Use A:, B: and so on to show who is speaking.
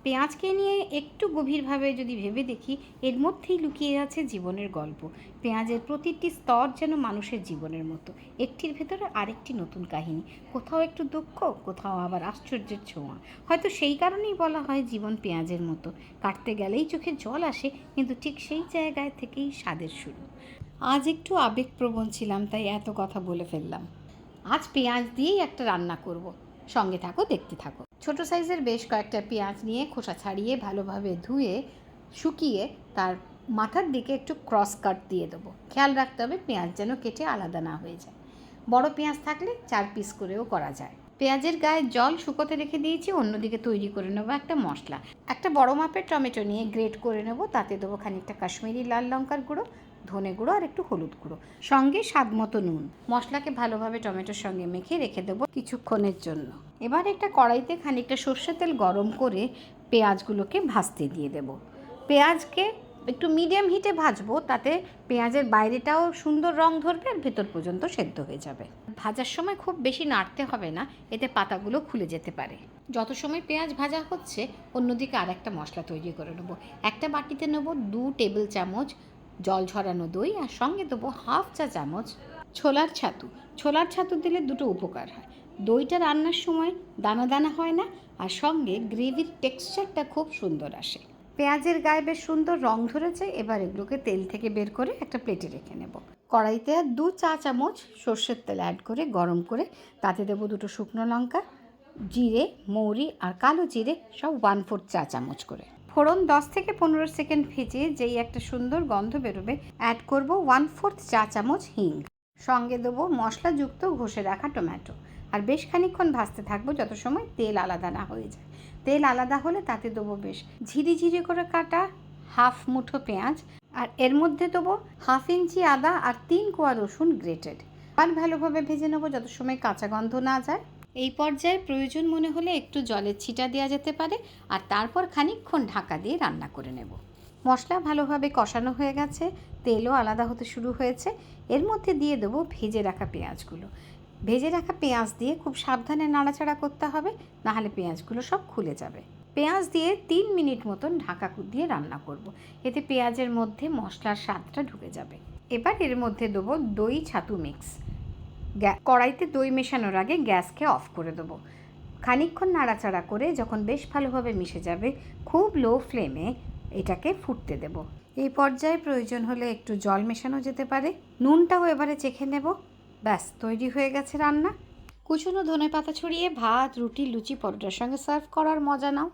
A: পেঁয়াজকে নিয়ে একটু গভীরভাবে যদি ভেবে দেখি, এর মধ্যেই লুকিয়ে আছে জীবনের গল্প। পেঁয়াজের প্রতিটি স্তর যেন মানুষের জীবনের মতো, একটির ভেতরে আরেকটি নতুন কাহিনী। কোথাও একটু দুঃখ, কোথাও আবার আশ্চর্যের ছোঁয়া। হয়তো সেই কারণেই বলা হয় জীবন পেঁয়াজের মতো, কাটতে গেলেই চোখে জল আসে, কিন্তু ঠিক সেই জায়গায় থেকেই স্বাদের শুরু। আজ একটু আবেগপ্রবণ ছিলাম, তাই এত কথা বলে ফেললাম। আজ পেঁয়াজ দিয়েই একটা রান্না করব, সঙ্গে থাকো, দেখতে থাকো। ছোট সাইজের বেশ কয়েকটা পেঁয়াজ নিয়ে খোসা ছাড়িয়ে ভালোভাবে ধুয়ে শুকিয়ে তার মাথার দিকে একটু ক্রস কাট দিয়ে দেবো। খেয়াল রাখতে হবে পেঁয়াজ যেন কেটে আলাদা না হয়ে যায়। বড় পেঁয়াজ থাকলে 4 পিস করেও করা যায়। পেঁয়াজের গায়ে জল শুকোতে রেখে দিয়েছি, অন্যদিকে তৈরি করে নেবো একটা মশলা। একটা বড় মাপের টমেটো নিয়ে গ্রেট করে নেবো, তাতে দেবো খানিকটা কাশ্মীরি লাল লঙ্কার গুঁড়ো, ধনে গুঁড়ো আর একটু হলুদ গুঁড়ো, সঙ্গে স্বাদ মতো নুন। মশলাকে ভালোভাবে টমেটোর সঙ্গে মেখে রেখে দেবো কিছুক্ষণের জন্য। এবার একটা কড়াইতে খানিকটা সর্ষের তেল গরম করে পেঁয়াজগুলোকে ভাজতে দিয়ে দেবো। পেঁয়াজকে একটু মিডিয়াম হিটে ভাজবো, তাতে পেঁয়াজের বাইরেটাও সুন্দর রং ধরবে আর ভেতর পর্যন্ত সেদ্ধ হয়ে যাবে। ভাজার সময় খুব বেশি নাড়তে হবে না, এতে পাতাগুলো খুলে যেতে পারে। যত সময় পেঁয়াজ ভাজা হচ্ছে, অন্যদিকে আর একটা মশলা তৈরি করে নেবো। একটা বাটিতে নেবো 2 টেবিল চামচ জল ঝরানো দই, আর সঙ্গে দেবো হাফ চা চামচ ছোলার ছাতু। ছোলার ছাতু দিলে দুটো উপকার হয়: দইটা রান্নার সময় দানা দানা হয় না, আর সঙ্গে গ্রেভির টেক্সচারটা খুব সুন্দর আসে। পেঁয়াজের গায়ে বেশ সুন্দর রং ধরেছে, এবার এগুলোকে তেল থেকে বের করে একটা প্লেটে রেখে নেব। কড়াইতে 2 চা চামচ সর্ষের তেল অ্যাড করে গরম করে তাতে দেবো 2 শুকনো লঙ্কা, জিরে, মৌরি আর কালো জিরে সব 1/4 চা চামচ করে। ফোড়ন 10 থেকে 15 সেকেন্ড ভেজে যেই একটা সুন্দর গন্ধ বেরোবে, অ্যাড করব 1/4 চা চামচ হিং। সঙ্গে দেবো মশলাযুক্ত ঘষে রাখা টমেটো, আর বেশ খানিকক্ষণ ভাজতে থাকবো যত সময় তেল আলাদা না হয়ে যায়। তেল আলাদা হলে তাতে দেবো বেশ ঝিরিঝিরি করে কাটা হাফ মুঠো পেঁয়াজ, আর এর মধ্যে দেবো 1/2 ইঞ্চি আদা আর 3 কোয়া রসুন গ্রেটেড। আর ভালোভাবে ভেজে নেবো যত সময় কাঁচা গন্ধ না যায়। এই পর্যায়ে প্রয়োজন মনে হলে একটু জলের ছিটা দেওয়া যেতে পারে, আর তারপর খানিকক্ষণ ঢাকা দিয়ে রান্না করে নেব। মশলা ভালোভাবে কষানো হয়ে গেছে, তেলও আলাদা হতে শুরু হয়েছে। এর মধ্যে দিয়ে দেবো ভেজে রাখা পেঁয়াজগুলো। ভেজে রাখা পেঁয়াজ দিয়ে খুব সাবধানে নাড়াচাড়া করতে হবে, নাহলে পেঁয়াজগুলো সব খুলে যাবে। পেঁয়াজ দিয়ে 3 মিনিট মতন ঢাকা দিয়ে রান্না করব, এতে পেঁয়াজের মধ্যে মশলার স্বাদটা ঢুকে যাবে। এবার এর মধ্যে দেবো দই ছাতু মিক্স। কড়াইতে দই মেশানোর আগে গ্যাসকে অফ করে দেবো। খানিকক্ষণ নাড়াচাড়া করে যখন বেশ ভালোভাবে মিশে যাবে, খুব লো ফ্লেমে এটাকে ফুটতে দেব। এই পর্যায়ে প্রয়োজন হলে একটু জল মেশানো যেতে পারে। নুনটাও এবারে চেখে নেব। ব্যাস, তৈরি হয়ে গেছে রান্না। কুচনো ধনেপাতা ছড়িয়ে ভাত, রুটি, লুচি, পরোটার সঙ্গে সার্ভ করার মজা নাও।